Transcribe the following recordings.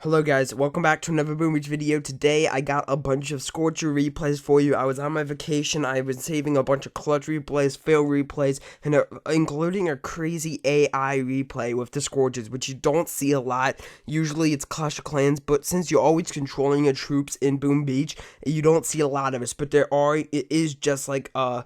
Hello guys, welcome back to another Boom Beach video. Today I got a bunch of Scorcher replays for you. I was on my vacation, I was saving a bunch of clutch replays, fail replays, and including a crazy AI replay with the Scorchers, which you don't see a lot. Usually it's Clash of Clans, but since you're always controlling your troops in Boom Beach, you don't see a lot of it. But it is just like a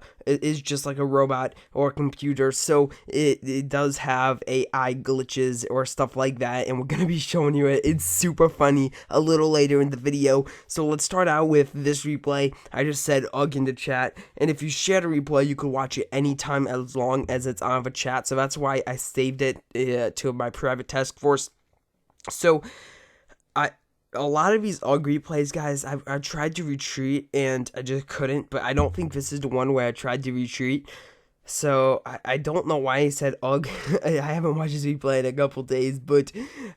robot or a computer, so it does have AI glitches or stuff like that, and we're gonna be showing you it. It's super funny a little later in the video. So let's start out with this replay. I just said UG in the chat, and if you share the replay, you can watch it anytime as long as it's on the chat. So that's why I saved it to my private task force. So a lot of these UG replays, guys, I tried to retreat and I just couldn't, but I don't think this is the one where I tried to retreat. So I don't know why I said UG. I haven't watched this replay in a couple days, but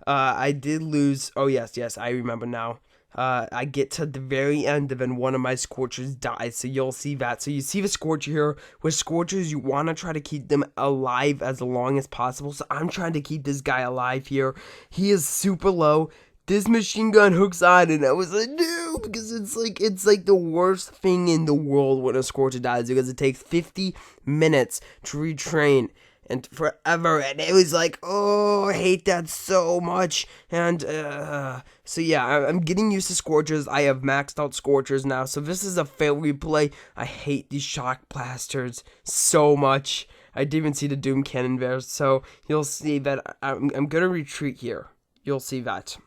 I did lose. Oh yes, I remember now. I get to the very end of it, and one of my Scorchers dies, so you'll see that. So you see the Scorcher here. With Scorchers, you want to try to keep them alive as long as possible. So I'm trying to keep this guy alive here. He is super low. This machine gun hooks on, and I was like, no, because it's like the worst thing in the world when a Scorcher dies, because it takes 50 minutes to retrain and forever, and it was like, oh, I hate that so much. And so yeah, I'm getting used to Scorchers. I have maxed out Scorchers now, so this is a fail replay. I hate these shock blasters so much. I didn't even see the Doom Cannon there, so you'll see that I'm gonna retreat here. You'll see that.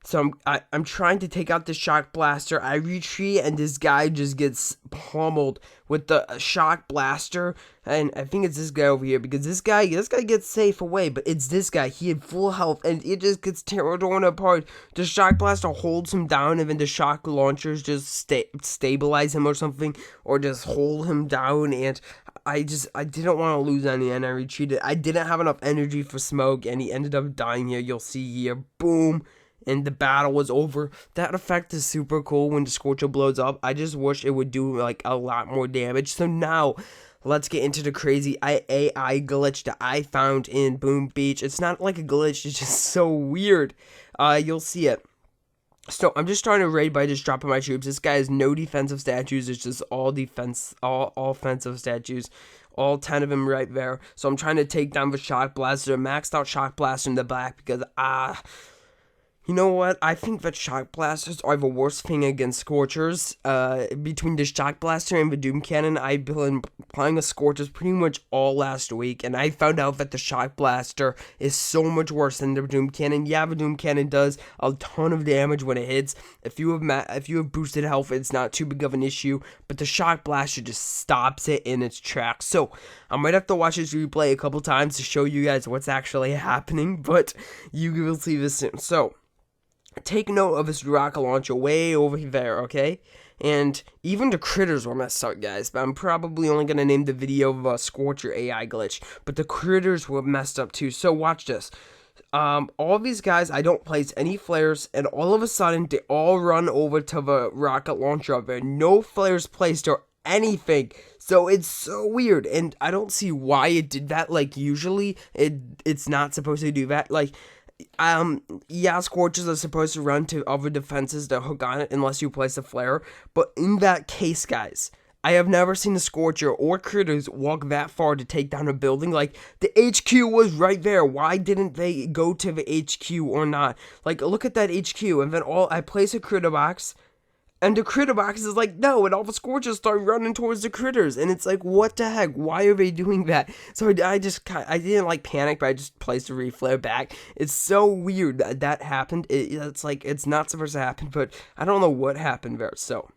So I'm trying to take out the shock blaster. I retreat, and this guy just gets pummeled with the shock blaster. And I think it's this guy over here, because this guy gets safe away, but it's this guy. He had full health, and it just gets torn apart. The shock blaster holds him down, and then the shock launchers just stabilize him or something, or just hold him down. And I didn't want to lose any, and I retreated. I didn't have enough energy for smoke, and he ended up dying here. You'll see here, boom. And the battle was over. That effect is super cool when the Scorcher blows up. I just wish it would do like a lot more damage. So now, let's get into the crazy AI glitch that I found in Boom Beach. It's not like a glitch, it's just so weird. You'll see it. So I'm just starting to raid by just dropping my troops. This guy has no defensive statues. It's just all offensive statues. All 10 of them right there. So I'm trying to take down the shock blaster. Maxed out shock blaster in the back because you know what? I think that shock blasters are the worst thing against Scorchers. Between the shock blaster and the Doom Cannon, I've been playing with Scorchers pretty much all last week, and I found out that the shock blaster is so much worse than the Doom Cannon. Yeah, the Doom Cannon does a ton of damage when it hits. If you have boosted health, it's not too big of an issue, but the shock blaster just stops it in its tracks. So I might have to watch this replay a couple times to show you guys what's actually happening, but you will see this soon. So take note of this rocket launcher way over there, okay? And even the critters were messed up, guys. But I'm probably only going to name the video of a Scorcher AI glitch. But the critters were messed up too. So watch this. All these guys, I don't place any flares. And all of a sudden, they all run over to the rocket launcher up there. No flares placed or anything. So it's so weird. And I don't see why it did that. Like, usually, it's not supposed to do that. Like, yeah, Scorchers are supposed to run to other defenses that hook on it unless you place a flare, but in that case, guys, I have never seen a Scorcher or critters walk that far to take down a building. Like, the HQ was right there. Why didn't they go to the HQ or not? Like, look at that HQ, and then I place a critter box, and the critter box is like, no, and all the Scorchers start running towards the critters, and it's like, what the heck? Why are they doing that? So I didn't like panic, but I just placed the reflare back. It's so weird that happened. It's like, it's not supposed to happen, but I don't know what happened there. So,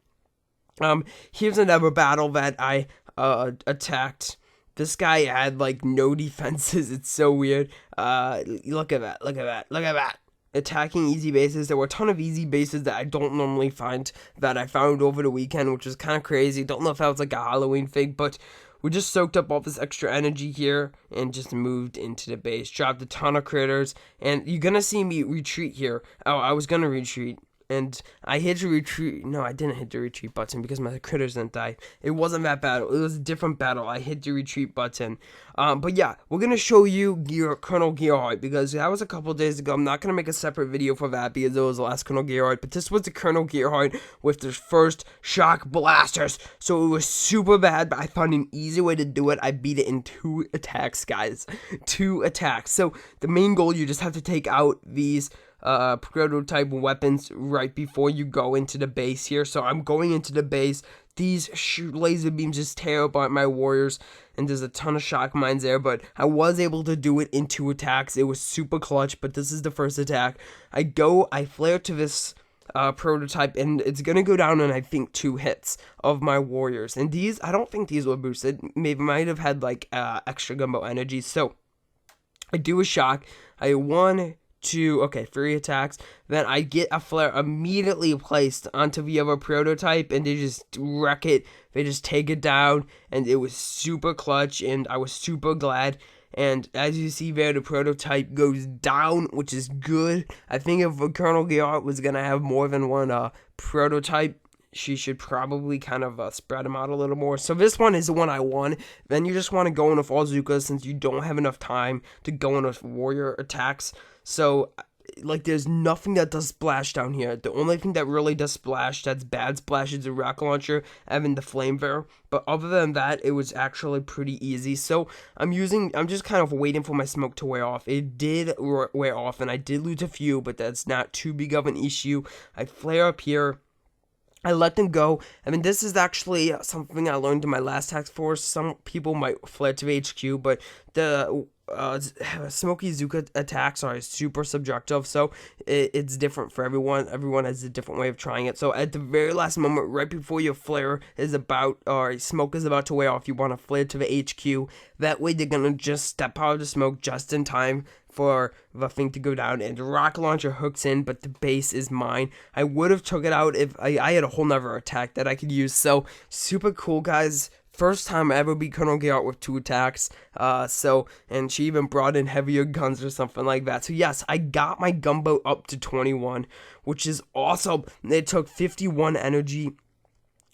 here's another battle that I attacked. This guy had like no defenses. It's so weird. Look at that. Attacking easy bases. There were a ton of easy bases that I don't normally find, that I found over the weekend, which was kind of crazy. Don't know if that was like a Halloween thing, but we just soaked up all this extra energy here and just moved into the base. Dropped a ton of critters, and you're gonna see me retreat here. Oh, I was gonna retreat. and I hit the retreat. No, I didn't hit the retreat button because my critters didn't die. It wasn't that battle. It was a different battle. I hit the retreat button. But yeah, we're gonna show you Colonel Gearhart because that was a couple days ago. I'm not gonna make a separate video for that because it was the last Colonel Gearhart. But this was the Colonel Gearhart with the first shock blasters. So it was super bad, but I found an easy way to do it. I beat it in 2 attacks, guys. 2 attacks. So the main goal, you just have to take out these prototype weapons right before you go into the base here. So I'm going into the base. These laser beams just tear apart my warriors, and there's a ton of shock mines there, but I was able to do it in 2 attacks. It was super clutch, but this is the first attack. I flare to this prototype, and it's gonna go down in I think 2 hits of my warriors. And these, I don't think these were boosted. Maybe might have had like extra gumbo energy. So I do a shock. I 1, 2, okay, 3 attacks. Then I get a flare immediately placed onto the other prototype, and they just wreck it. They just take it down, and it was super clutch, and I was super glad. And as you see there, the prototype goes down, which is good. I think if Colonel Gearhart was gonna have more than one prototype, she should probably kind of spread them out a little more. So this one is the one I won. Then you just want to go in with all Zukas since you don't have enough time to go in with warrior attacks. So, like, there's nothing that does splash down here. The only thing that really does splash, that's bad splash, is the rocket launcher and then the flame bearer. But other than that, it was actually pretty easy. So I'm just kind of waiting for my smoke to wear off. It did wear off, and I did lose a few, but that's not too big of an issue. I flare up here. I let them go. I mean, this is actually something I learned in my last task force. Some people might flare to HQ, but the Smoky Zuka attacks are super subjective, so it's different for everyone. Everyone has a different way of trying it. So at the very last moment, right before your flare is about, or smoke is about to wear off, you want to flare to the HQ. That way they're going to just step out of the smoke just in time for the thing to go down, and the rocket launcher hooks in, but the base is mine. I would have took it out if I had a whole nother attack that I could use. So super cool, guys. First time I ever beat Colonel Gearhart with 2 attacks. And she even brought in heavier guns or something like that. So yes, I got my gumbo up to 21, which is awesome. It took 51 energy.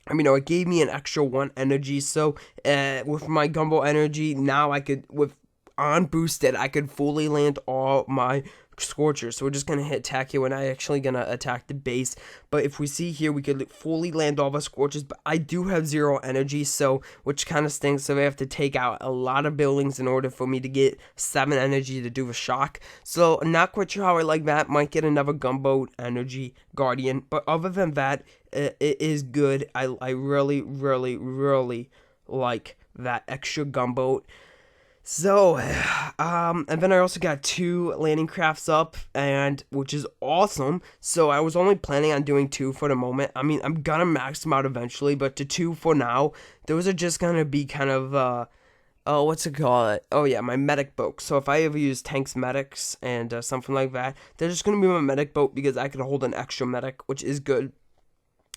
I mean, it gave me an extra 1 energy. So with my gumbo energy, now I could, with unboosted, I could fully land all my Scorchers. So we're just gonna attack here. We're not actually gonna attack the base, but if we see here, we could fully land all the Scorchers, but I do have 0 energy, so which kind of stinks. So I have to take out a lot of buildings in order for me to get 7 energy to do the shock. So I'm not quite sure how I like that. Might get another gumbo energy guardian, but other than that, it is good. I really like that extra gumbo. So, and then I also got 2 landing crafts up, and which is awesome. So I was only planning on doing 2 for the moment. I mean, I'm gonna max them out eventually, but the 2 for now, those are just gonna be kind of, what's it called? Oh yeah, my medic boat. So if I ever use tanks medics and something like that, they're just gonna be my medic boat because I can hold an extra medic, which is good.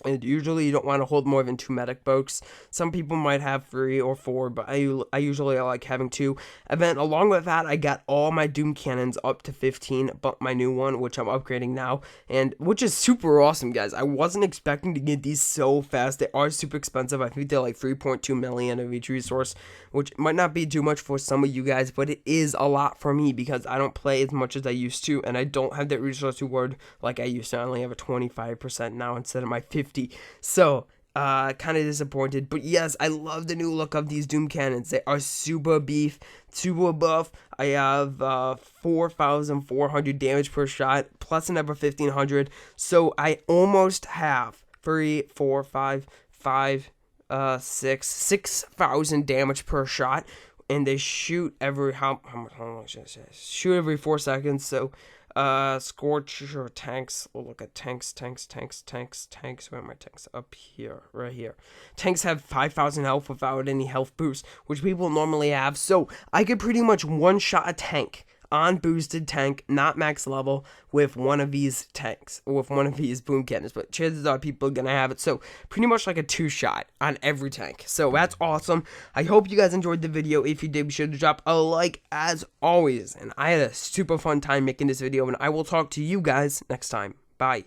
And usually you don't want to hold more than 2 medic boats. Some people might have 3 or 4, but I usually like having 2. And then along with that, I got all my Doom cannons up to 15, but my new one, which I'm upgrading now, and which is super awesome, guys. I wasn't expecting to get these so fast. They are super expensive. I think they're like 3.2 million of each resource, which might not be too much for some of you guys, but it is a lot for me because I don't play as much as I used to, and I don't have that resource reward like I used to. I only have a 25% now instead of my 50. So, kind of disappointed. But yes, I love the new look of these Doom cannons. They are super beef, super buff. I have 4,400 damage per shot, plus another 1,500. So, I almost have 6,000 damage per shot. And they shoot every, how much should I say? Shoot every 4 seconds. So, Scorcher tanks. We'll look at tanks. Where are my tanks? Up here, right here. Tanks have 5,000 health without any health boost, which people normally have. So I could pretty much one-shot a tank, unboosted tank, not max level, with one of these tanks, or with one of these boom cannons, but chances are people are gonna have it. So pretty much like a 2-shot on every tank. So that's awesome. I hope you guys enjoyed the video. If you did, be sure to drop a like as always, and I had a super fun time making this video, and I will talk to you guys next time. Bye.